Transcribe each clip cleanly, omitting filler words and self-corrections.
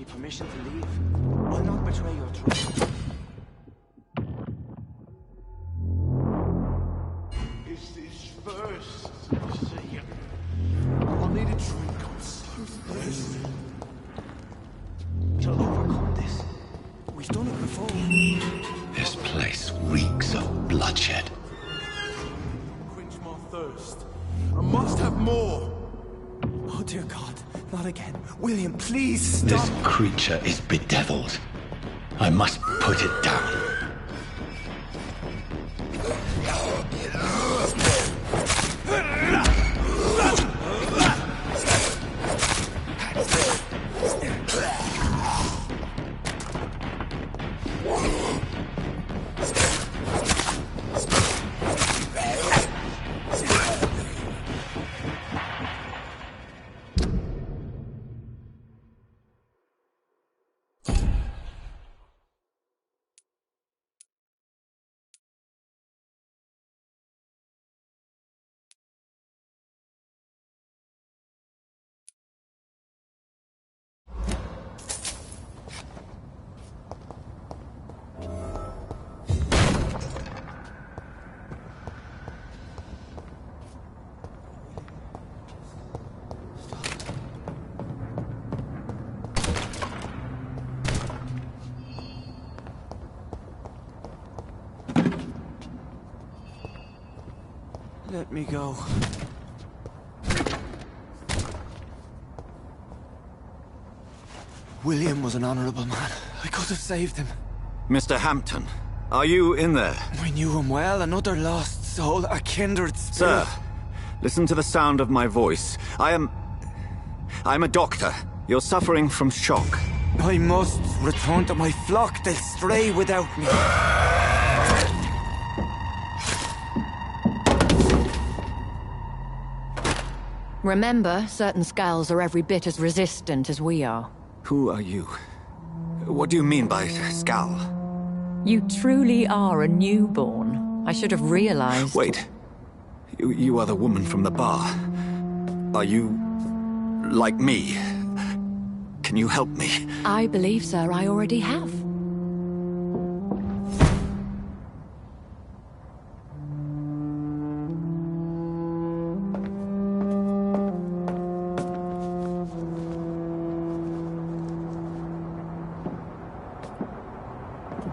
permission to leave. I'll not betray your trust. Is this first? I'll need a drink. I'm so thirsty. You'll overcome this. We've done it before. This place reeks of bloodshed. Quench my thirst. I must have more. Oh, dear God. Not again. William, please stop. This creature is bedeviled. I must put it down. Let me go. William was an honorable man. I could have saved him. Mr. Hampton, are you in there? I knew him well, another lost soul, a kindred spirit. Sir, listen to the sound of my voice. I'm a doctor. You're suffering from shock. I must return to my flock. They'll stray without me. Remember, certain skulls are every bit as resistant as we are. Who are you? What do you mean by skull? You truly are a newborn. I should have realized. Wait. You are the woman from the bar. Are you like me? Can you help me? I believe, sir, I already have.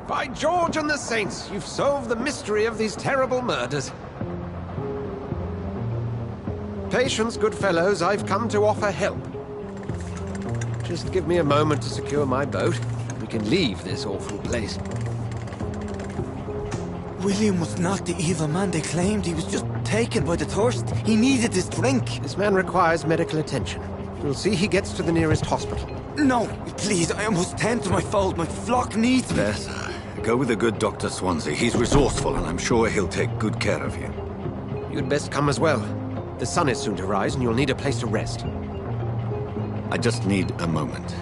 By George and the Saints, you've solved the mystery of these terrible murders. Patience, good fellows, I've come to offer help. Just give me a moment to secure my boat. We can leave this awful place. William was not the evil man they claimed. He was just taken by the thirst. He needed his drink. This man requires medical attention. We'll see he gets to the nearest hospital. No, please, I must tend to my fold. My flock needs me. There, sir. Go with the good Dr. Swansea. He's resourceful, and I'm sure he'll take good care of you. You'd best come as well. The sun is soon to rise, and you'll need a place to rest. I just need a moment.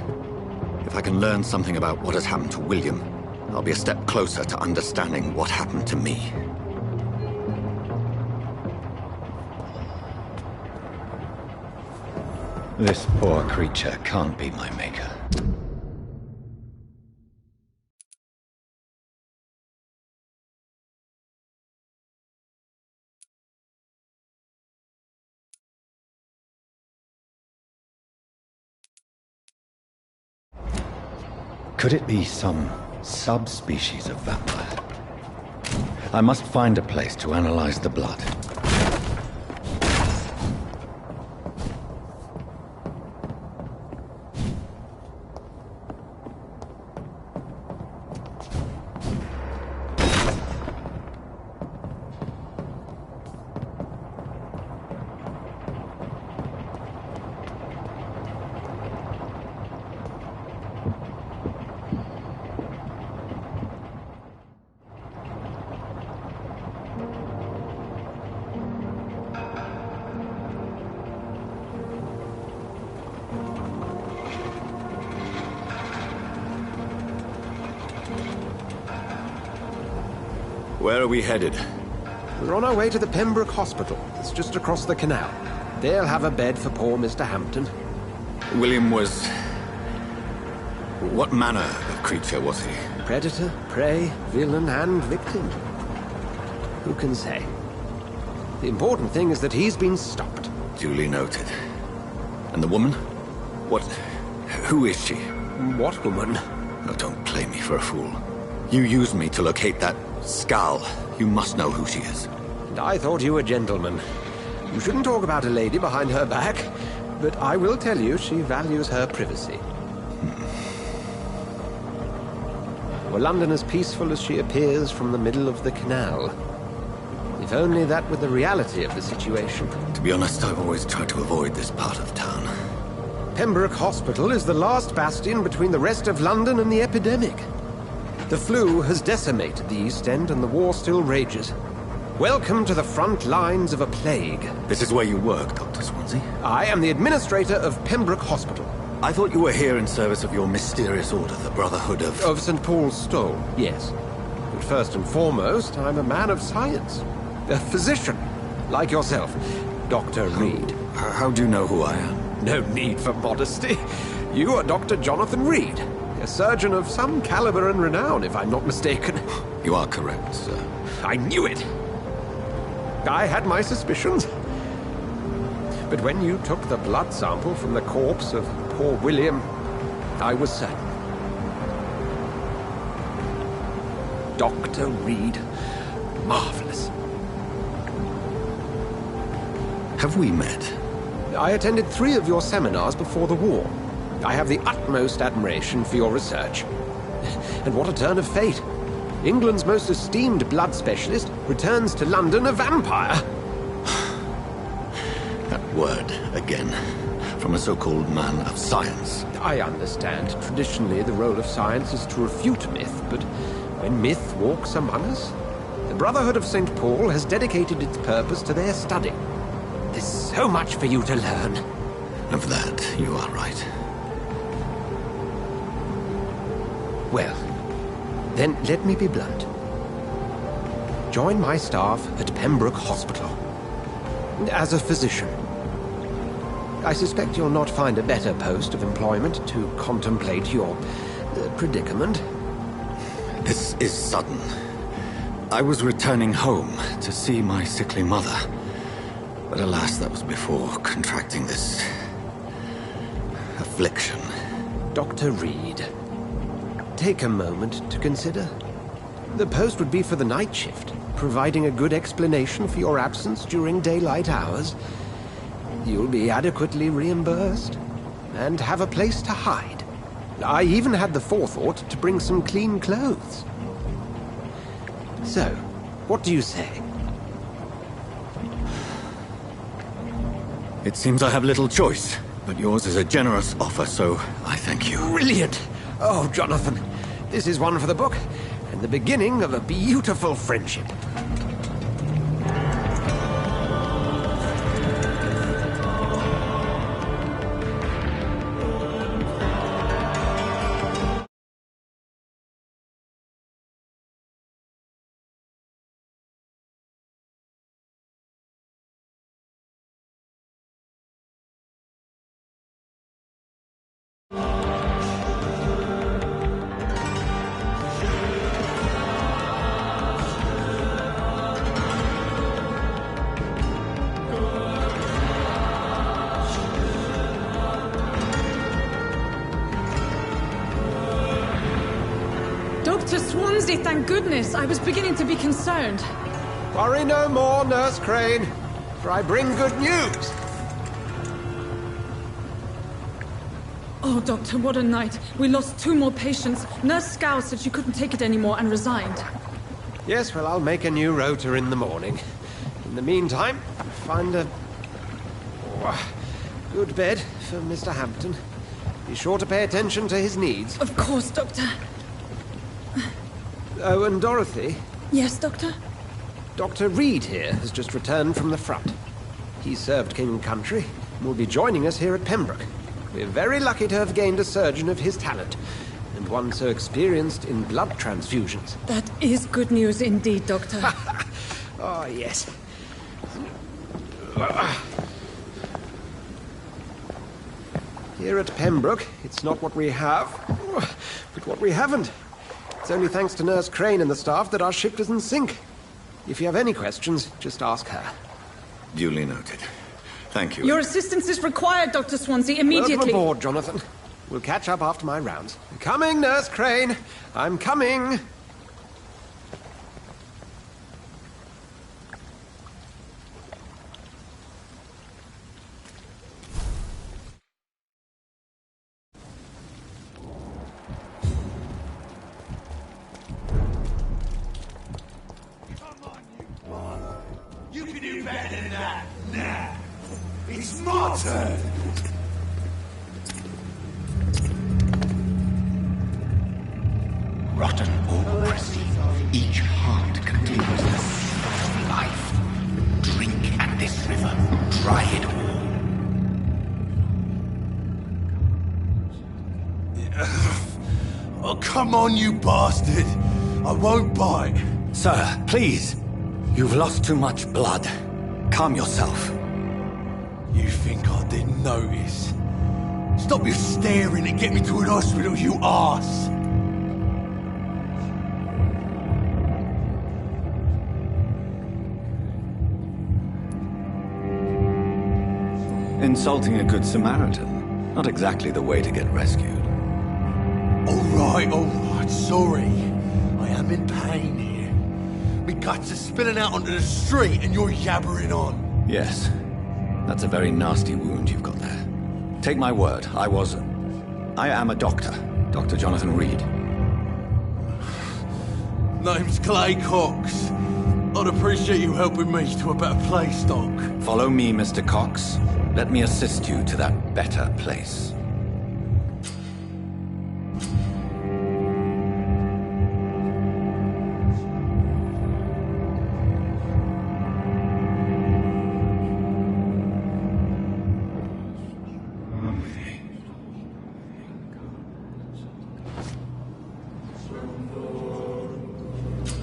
If I can learn something about what has happened to William, I'll be a step closer to understanding what happened to me. This poor creature can't be my maker. Could it be some subspecies of vampire? I must find a place to analyze the blood. Where are we headed? We're on our way to the Pembroke Hospital. It's just across the canal. They'll have a bed for poor Mr. Hampton. William was What manner of creature was he? Predator, prey, villain, and victim. Who can say? The important thing is that he's been stopped. Duly noted. And the woman? Who is she? What woman? Oh, don't play me for a fool. You used me to locate that Skal. You must know who she is. And I thought you a gentleman. You shouldn't talk about a lady behind her back, but I will tell you she values her privacy. Were London as peaceful as she appears from the middle of the canal? If only that were the reality of the situation. To be honest, I've always tried to avoid this part of town. Pembroke Hospital is the last bastion between the rest of London and the epidemic. The flu has decimated the East End and the war still rages. Welcome to the front lines of a plague. This is where you work, Dr. Swansea? I am the administrator of Pembroke Hospital. I thought you were here in service of your mysterious order, the Brotherhood of... Of St. Paul's Stole, yes. But first and foremost, I'm a man of science. A physician, like yourself, Dr. Reed. How do you know who I am? No need for modesty. You are Dr. Jonathan Reed, a surgeon of some caliber and renown, if I'm not mistaken. You are correct, sir. I knew it! I had my suspicions. But when you took the blood sample from the corpse of poor William, I was certain. Dr. Reed. Marvelous. Have we met? I attended 3 of your seminars before the war. I have the utmost admiration for your research. And what a turn of fate. England's most esteemed blood specialist returns to London a vampire. That word, again. From a so-called man of science. I understand. Traditionally, the role of science is to refute myth, but when myth walks among us, the Brotherhood of St. Paul has dedicated its purpose to their study. There's so much for you to learn. Of that, you are right. Well, then let me be blunt. Join my staff at Pembroke Hospital. As a physician. I suspect you'll not find a better post of employment to contemplate your predicament. This is sudden. I was returning home to see my sickly mother. But alas, that was before contracting this... affliction. Dr. Reed, take a moment to consider. The post would be for the night shift, providing a good explanation for your absence during daylight hours. You'll be adequately reimbursed, and have a place to hide. I even had the forethought to bring some clean clothes. So, what do you say? It seems I have little choice, but yours is a generous offer, so I thank you. Brilliant! Oh, Jonathan, this is one for the book, and the beginning of a beautiful friendship. Dr. Swansea, thank goodness. I was beginning to be concerned. Worry no more, Nurse Crane, for I bring good news. Oh, Doctor, what a night. We lost 2 more patients. Nurse Scow said she couldn't take it anymore and resigned. Yes, well, I'll make a new rota in the morning. In the meantime, find a good bed for Mr. Hampton. Be sure to pay attention to his needs. Of course, Doctor. Oh, and Dorothy? Yes, Doctor? Dr. Reed here has just returned from the front. He served King and Country and will be joining us here at Pembroke. We're very lucky to have gained a surgeon of his talent, and one so experienced in blood transfusions. That is good news indeed, Doctor. Oh, yes. Here at Pembroke, it's not what we have, But what we haven't. It's only thanks to Nurse Crane and the staff that our ship doesn't sink. If you have any questions, just ask her. Duly noted. Thank you. Your assistance is required, Dr. Swansea, immediately. Welcome aboard, Jonathan. We'll catch up after my rounds. I'm coming, Nurse Crane. I'm coming. You can do better than that. Nah. It's my turn. Rotten autocracy. Each heart contains the seed of life. Drink at this river. Try it all. Oh, come on, you bastard. I won't bite. Sir, please. You've lost too much blood. Calm yourself. You think I didn't notice? Stop your staring and get me to an hospital, you arse! Insulting a good Samaritan. Not exactly the way to get rescued. All right, sorry. I am in pain here. Me guts are spilling out onto the street and you're yabbering on. Yes. That's a very nasty wound you've got there. Take my word, I am a doctor. Dr. Jonathan Reed. Name's Clay Cox. I'd appreciate you helping me to a better place, Doc. Follow me, Mr. Cox. Let me assist you to that better place.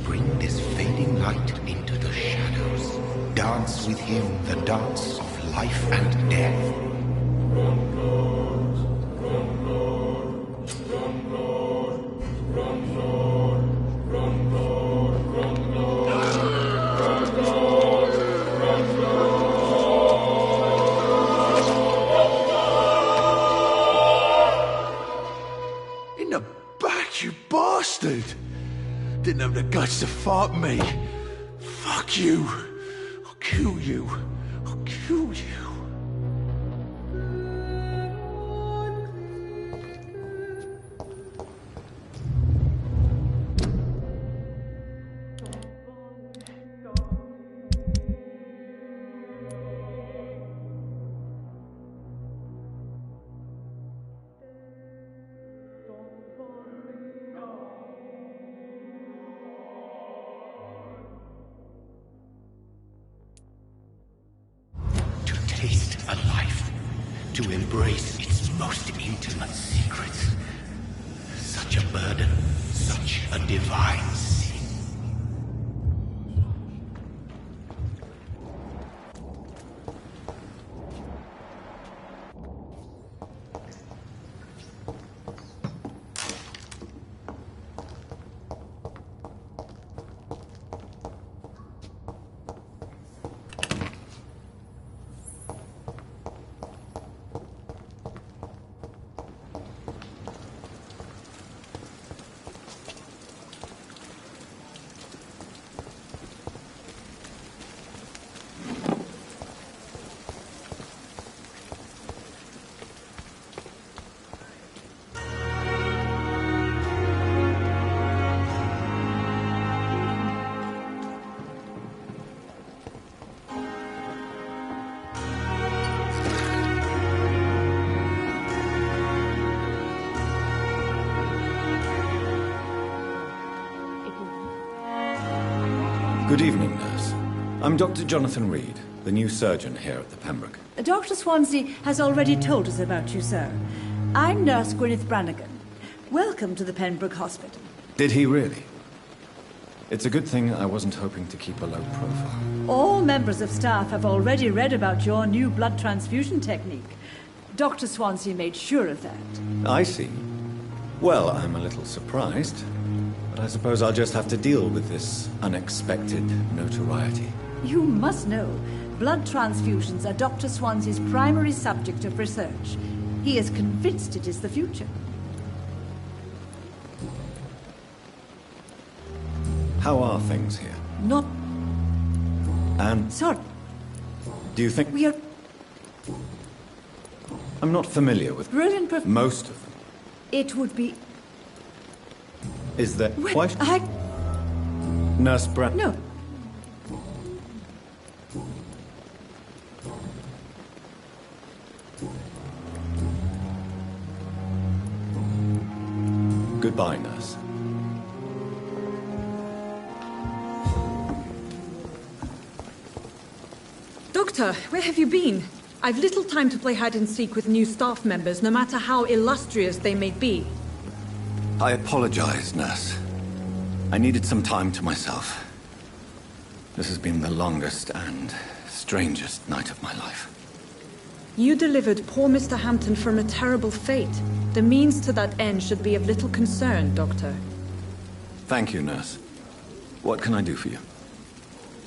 Bring this fading light into the shadows. Dance with him the dance of life and death. In the back, you bastard! Didn't have the guts to fight me. Fuck you. I'll kill you. I'll kill you. Taste a life, to embrace its most intimate secrets. Such a burden, such a divine sin. Good evening, nurse. I'm Dr. Jonathan Reed, the new surgeon here at the Pembroke. Dr. Swansea has already told us about you, sir. I'm Nurse Gwyneth Brannigan. Welcome to the Pembroke Hospital. Did he really? It's a good thing I wasn't hoping to keep a low profile. All members of staff have already read about your new blood transfusion technique. Dr. Swansea made sure of that. I see. Well, I'm a little surprised, but I suppose I'll just have to deal with this unexpected notoriety. You must know, blood transfusions are Dr. Swansea's primary subject of research. He is convinced it is the future. How are things here? Not... And Sorry, do you think... we are I'm not familiar with brilliant most of them. It would be... Is there Wait, quite... Nurse Brand... No. Goodbye, nurse. Doctor, where have you been? I've little time to play hide and seek with new staff members, no matter how illustrious they may be. I apologize, nurse. I needed some time to myself. This has been the longest and strangest night of my life. You delivered poor Mr. Hampton from a terrible fate. The means to that end should be of little concern, Doctor. Thank you, nurse. What can I do for you?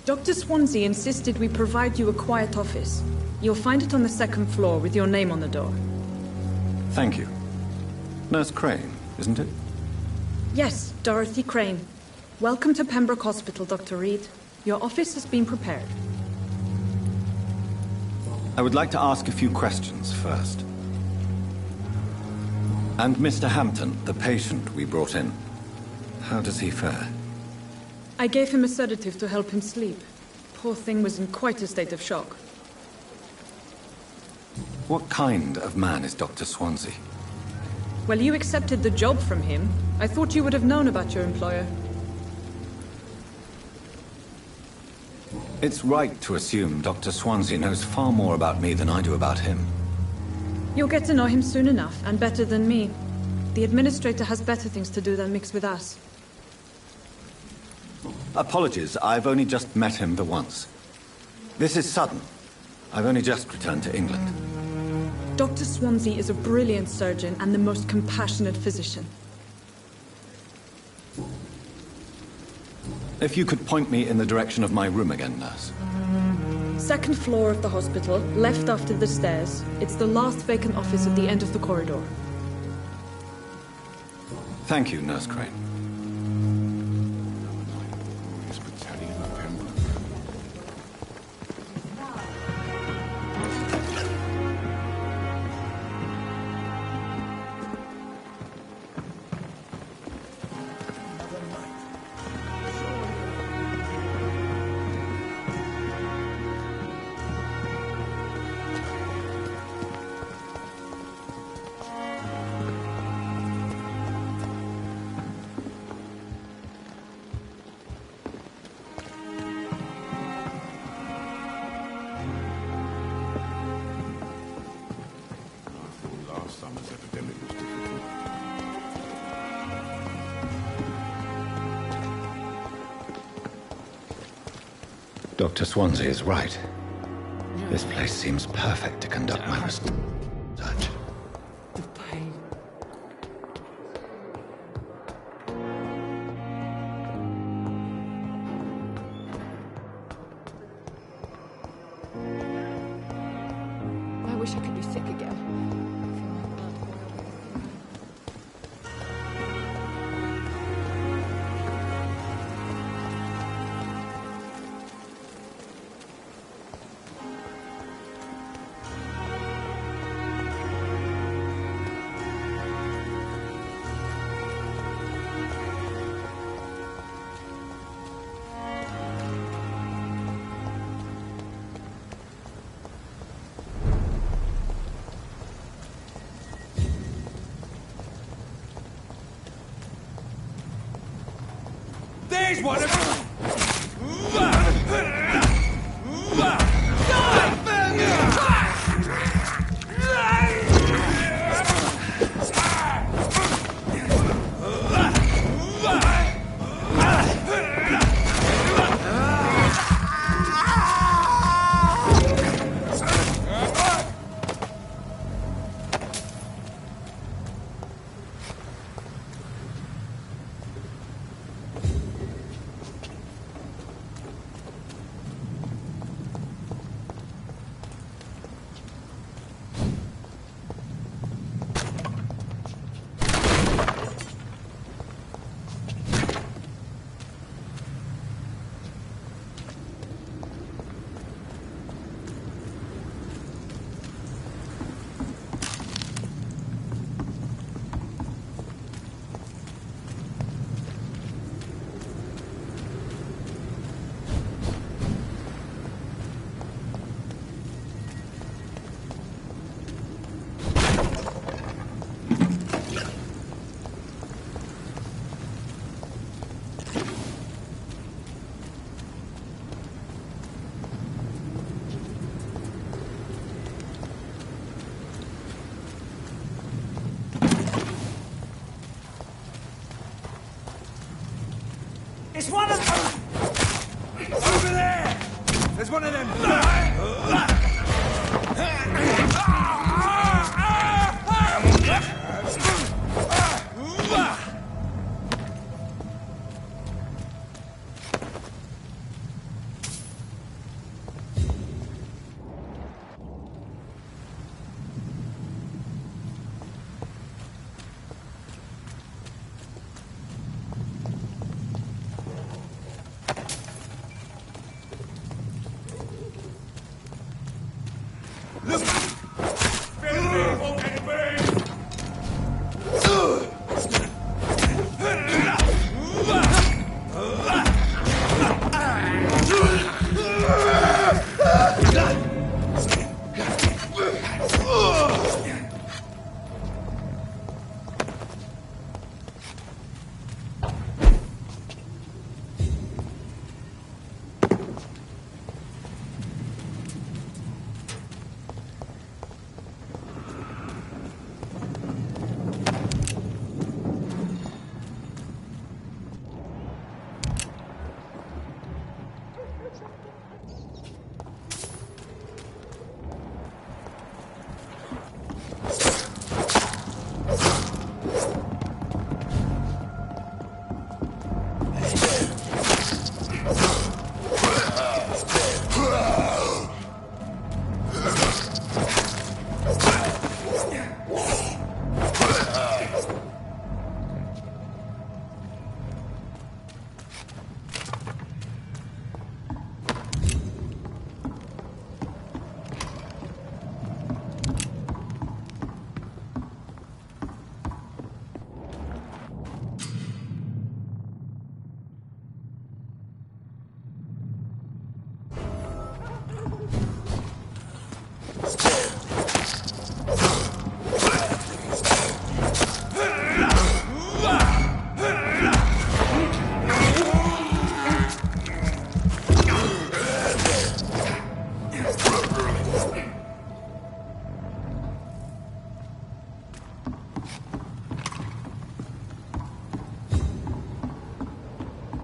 Dr. Swansea insisted we provide you a quiet office. You'll find it on the second floor with your name on the door. Thank you. Nurse Crane, isn't it? Yes, Dorothy Crane. Welcome to Pembroke Hospital, Dr. Reed. Your office has been prepared. I would like to ask a few questions first. And Mr. Hampton, the patient we brought in, how does he fare? I gave him a sedative to help him sleep. Poor thing was in quite a state of shock. What kind of man is Dr. Swansea? Well, you accepted the job from him. I thought you would have known about your employer. It's right to assume Dr. Swansea knows far more about me than I do about him. You'll get to know him soon enough, and better than me. The administrator has better things to do than mix with us. Apologies, I've only just met him the once. This is sudden. I've only just returned to England. Dr. Swansea is a brilliant surgeon and the most compassionate physician. If you could point me in the direction of my room again, nurse. Second floor of the hospital, left after the stairs. It's the last vacant office at the end of the corridor. Thank you, Nurse Crane. Dr. Swansea is right. This place seems perfect to conduct my research. The pain. I wish I could be sick again. There's one of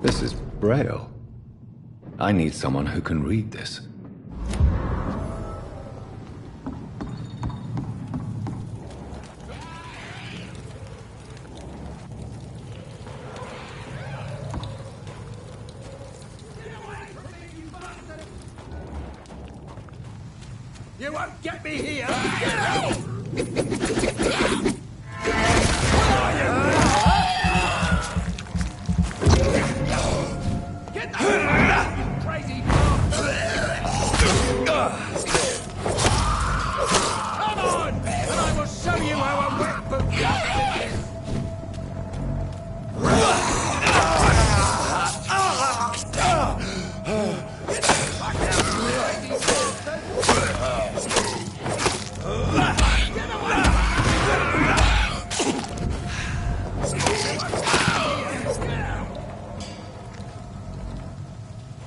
This is Braille. I need someone who can read this. You won't get me here! Get out! Get the hell out, you crazy Come on! And I will show you how a wet boot is!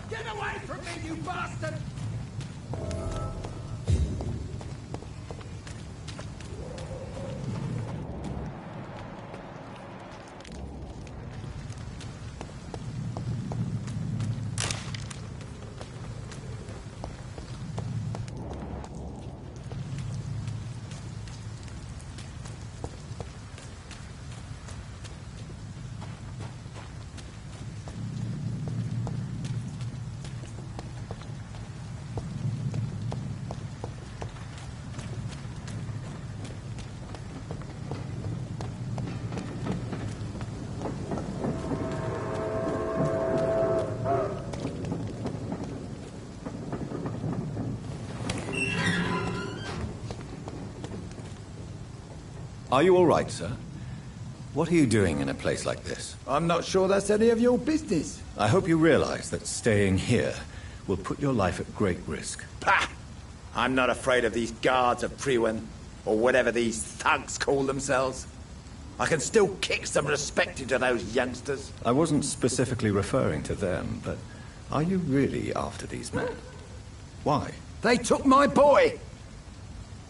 Get away from me, you bastard! Are you all right, sir? What are you doing in a place like this? I'm not sure that's any of your business. I hope you realize that staying here will put your life at great risk. Pah! I'm not afraid of these guards of Priwen, or whatever these thugs call themselves. I can still kick some respect into those youngsters. I wasn't specifically referring to them, but are you really after these men? Why? They took my boy!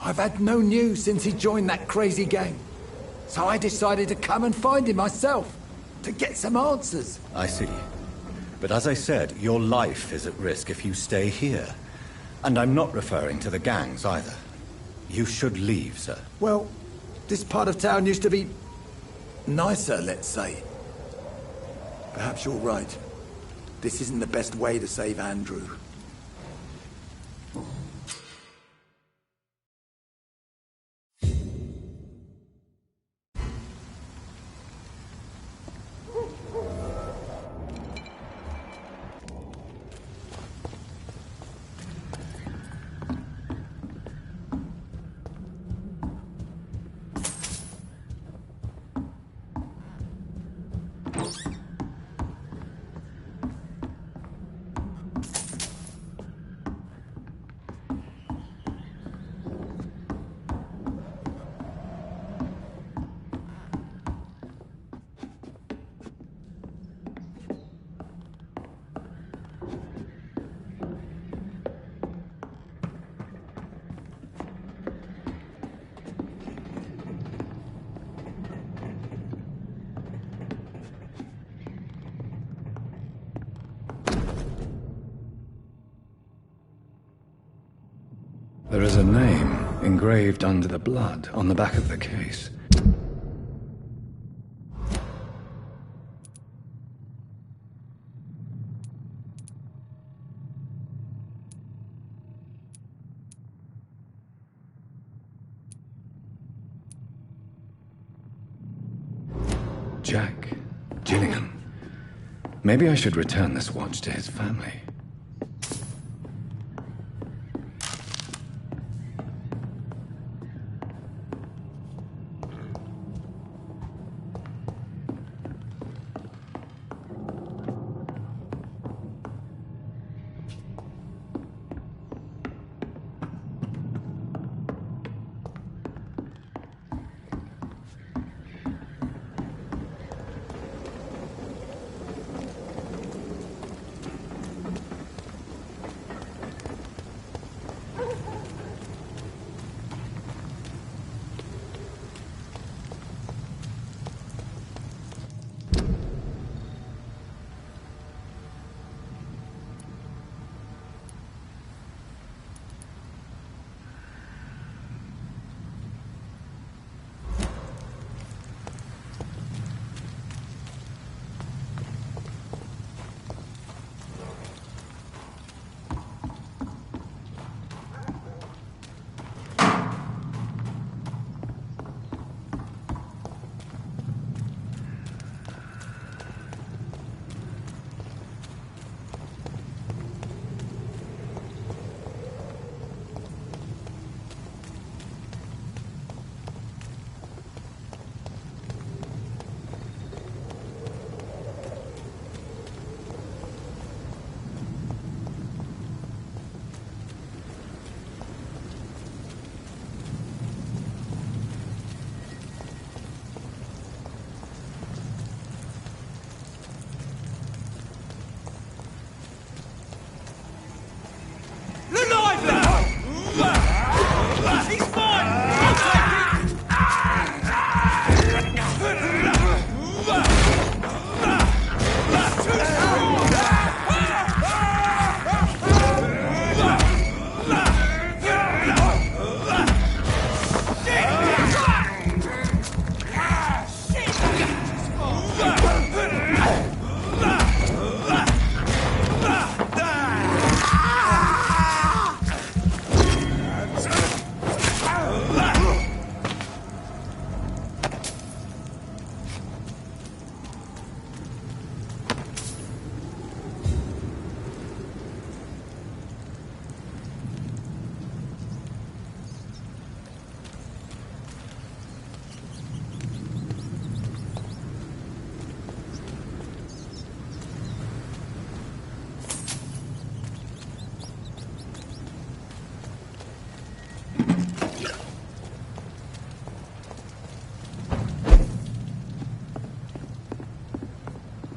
I've had no news since he joined that crazy gang. So I decided to come and find him myself, to get some answers. I see. But as I said, your life is at risk if you stay here. And I'm not referring to the gangs either. You should leave, sir. Well, this part of town used to be nicer, let's say. Perhaps you're right. This isn't the best way to save Andrew. There is a name engraved under the blood on the back of the case. Jack Gillingham. Maybe I should return this watch to his family.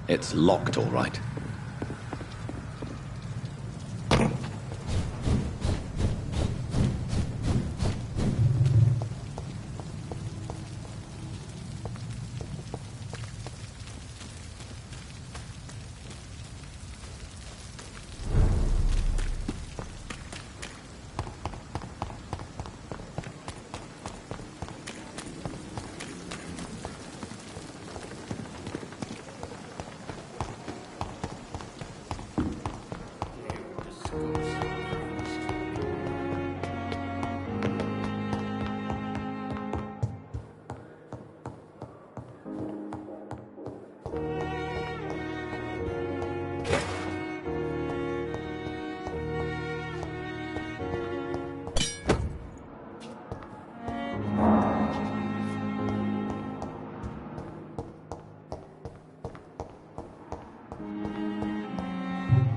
It's locked, all right.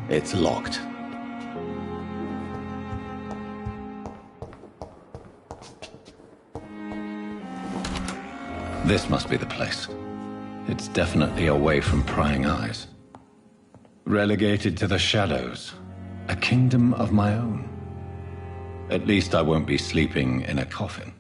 It's locked. This must be the place. It's definitely away from prying eyes. Relegated to the shadows. A kingdom of my own. At least I won't be sleeping in a coffin.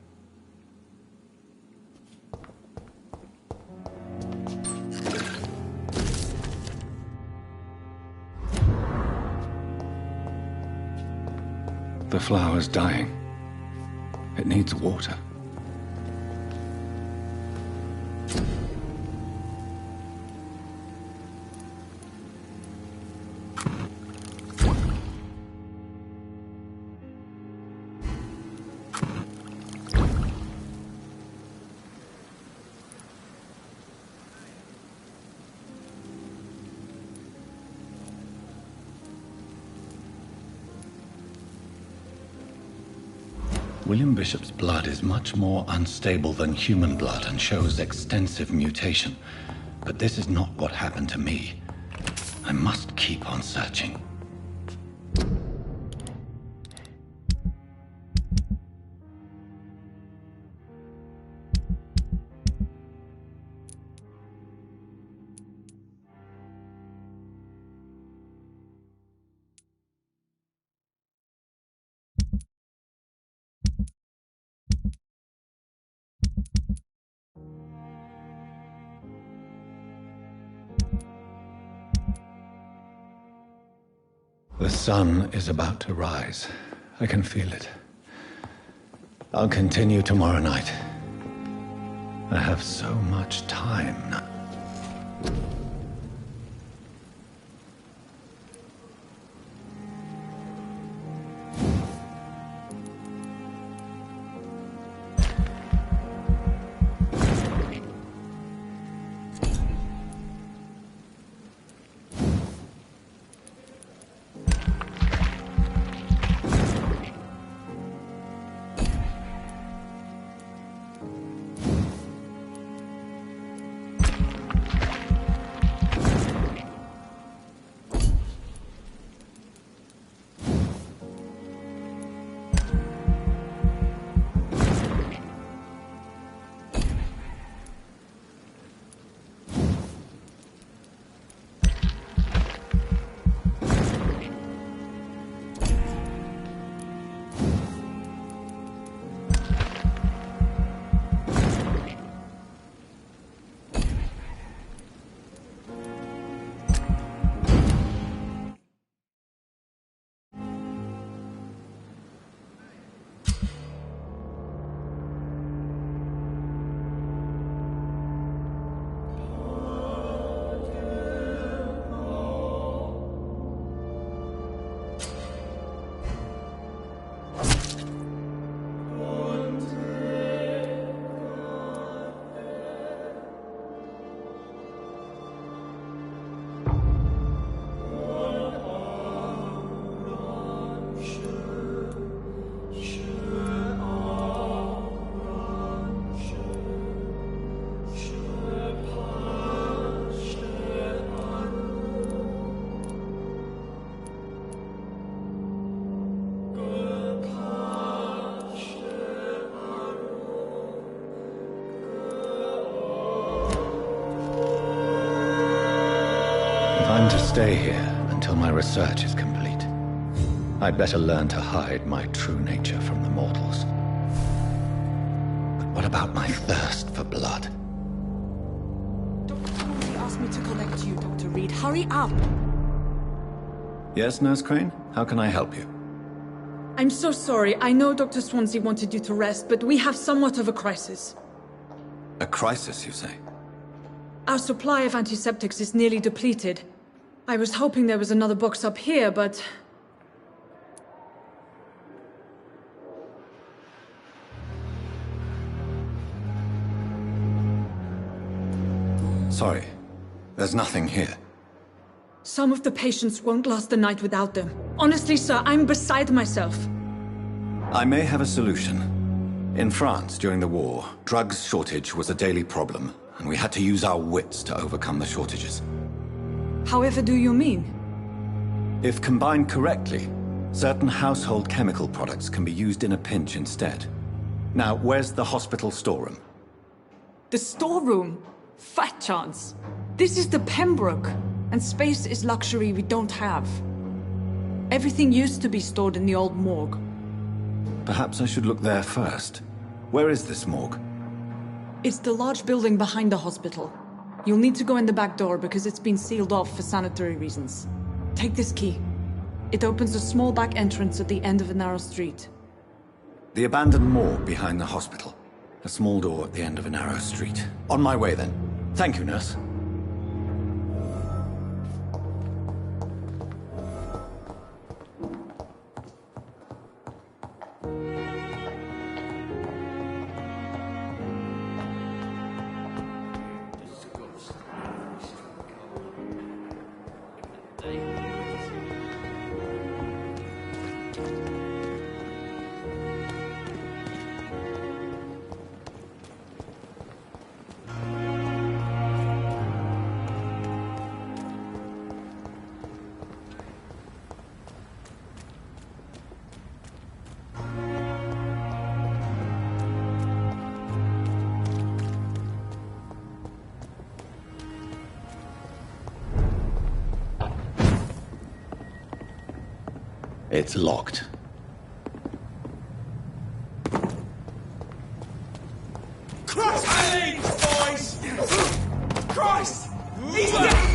The flower's dying. It needs water. William Bishop's blood is much more unstable than human blood and shows extensive mutation. But this is not what happened to me. I must keep on searching. The sun is about to rise. I can feel it. I'll continue tomorrow night. I have so much time now. To stay here until my research is complete. I'd better learn to hide my true nature from the mortals. But what about my thirst for blood? Dr. Swansea asked me to collect you, Dr. Reed. Hurry up! Yes, Nurse Crane? How can I help you? I'm so sorry. I know Dr. Swansea wanted you to rest, but we have somewhat of a crisis. A crisis, you say? Our supply of antiseptics is nearly depleted. I was hoping there was another box up here, but... Sorry. There's nothing here. Some of the patients won't last the night without them. Honestly, sir, I'm beside myself. I may have a solution. In France, during the war, drugs shortage was a daily problem, and we had to use our wits to overcome the shortages. However do you mean? If combined correctly, certain household chemical products can be used in a pinch instead. Now, where's the hospital storeroom? The storeroom? Fat chance. This is the Pembroke, and space is luxury we don't have. Everything used to be stored in the old morgue. Perhaps I should look there first. Where is this morgue? It's the large building behind the hospital. You'll need to go in the back door because it's been sealed off for sanitary reasons. Take this key. It opens a small back entrance at the end of a narrow street. The abandoned morgue behind the hospital. A small door at the end of a narrow street. On my way, then. Thank you, nurse. It's locked. Christ! Boys! Christ! He's dead!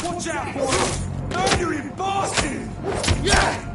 Watch out, boys! Murdering bastard! Yeah!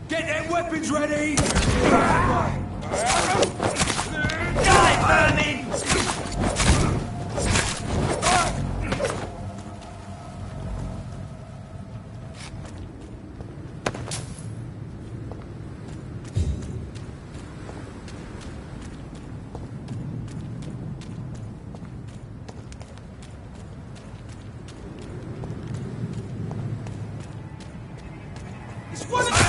Get them weapons ready! Die, vermin! It's one of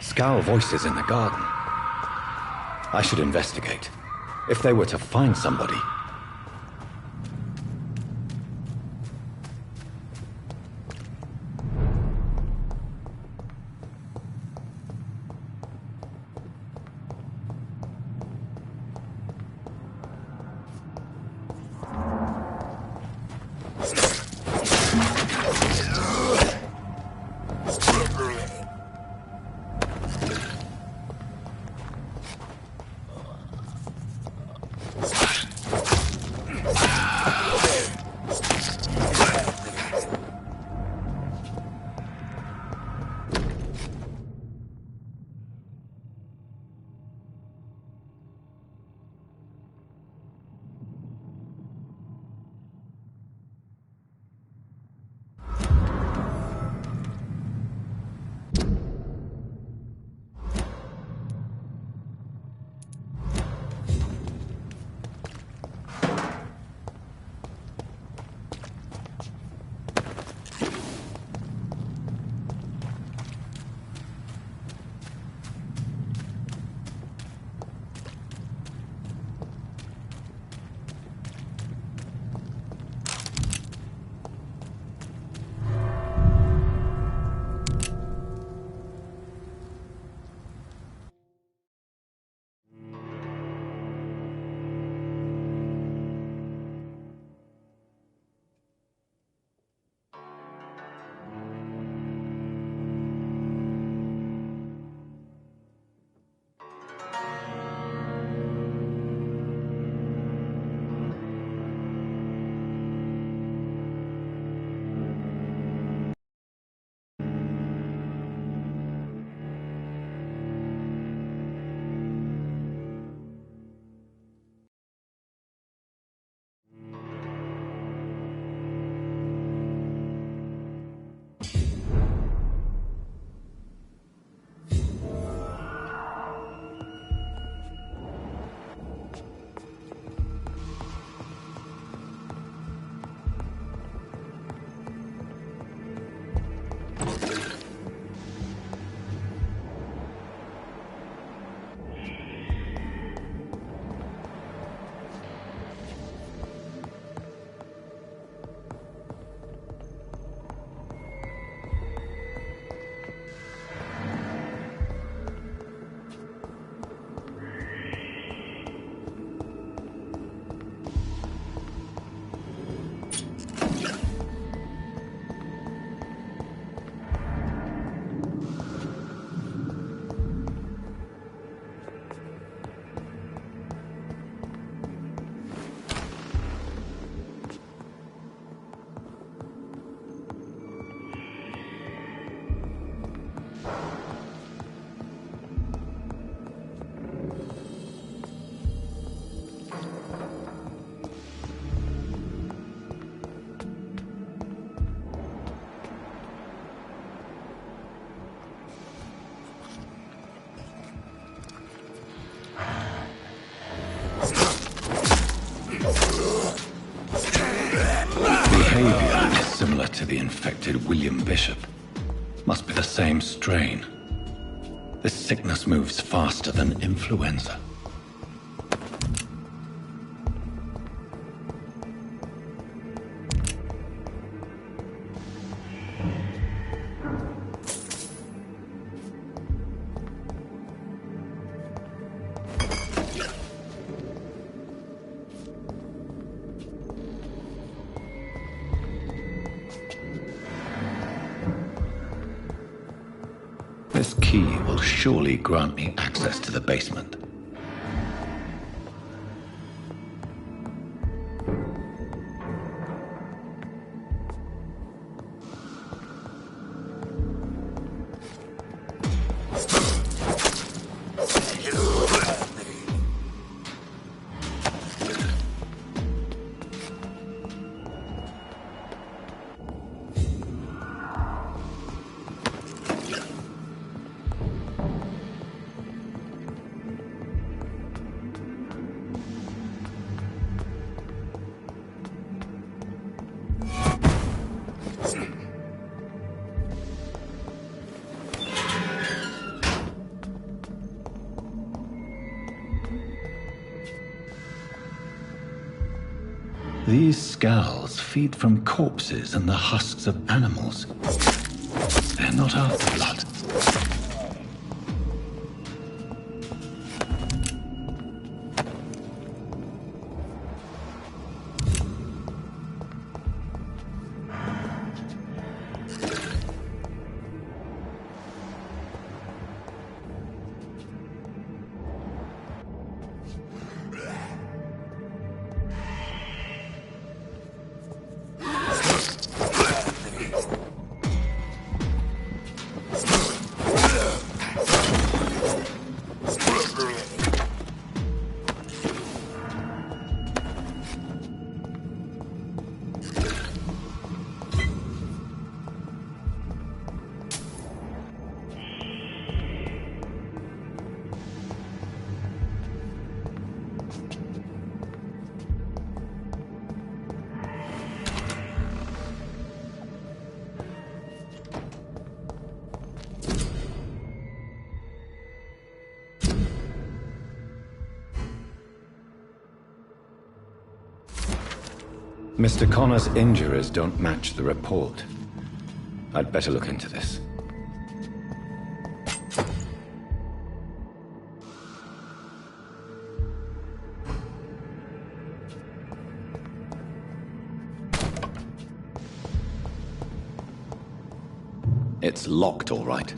Scowl voices in the garden. I should investigate. If they were to find somebody. to the infected William Bishop. Must be the same strain. This sickness moves faster than influenza. This key will surely grant me access to the basement. These scowls feed from corpses and the husks of animals. They're not after blood. Mr. Connor's injuries don't match the report. I'd better look into this. It's locked, all right.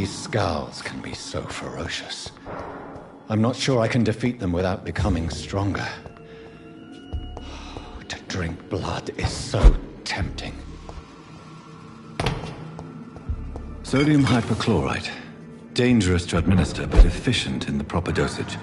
Scowls can be so ferocious. I'm not sure I can defeat them without becoming stronger. To drink blood is so tempting. Sodium hypochlorite. Dangerous to administer, but efficient in the proper dosage.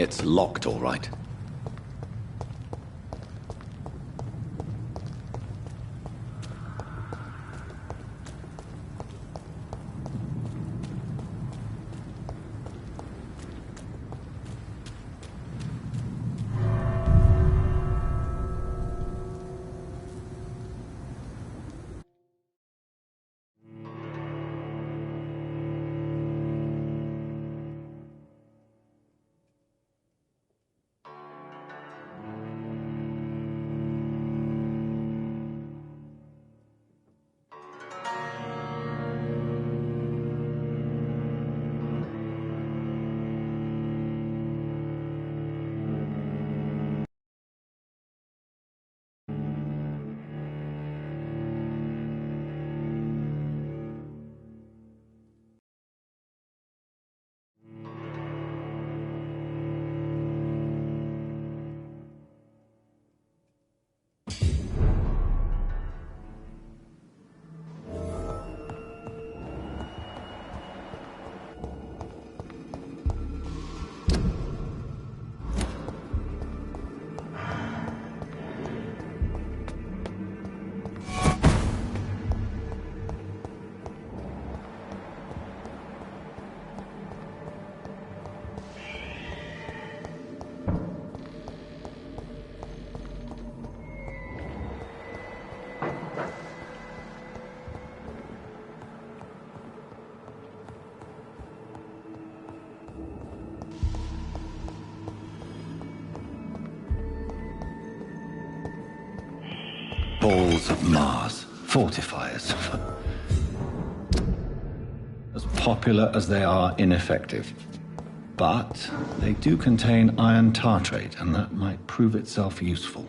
It's locked, all right. Balls of Mars. Fortifiers. As popular as they are ineffective. But they do contain iron tartrate, and that might prove itself useful.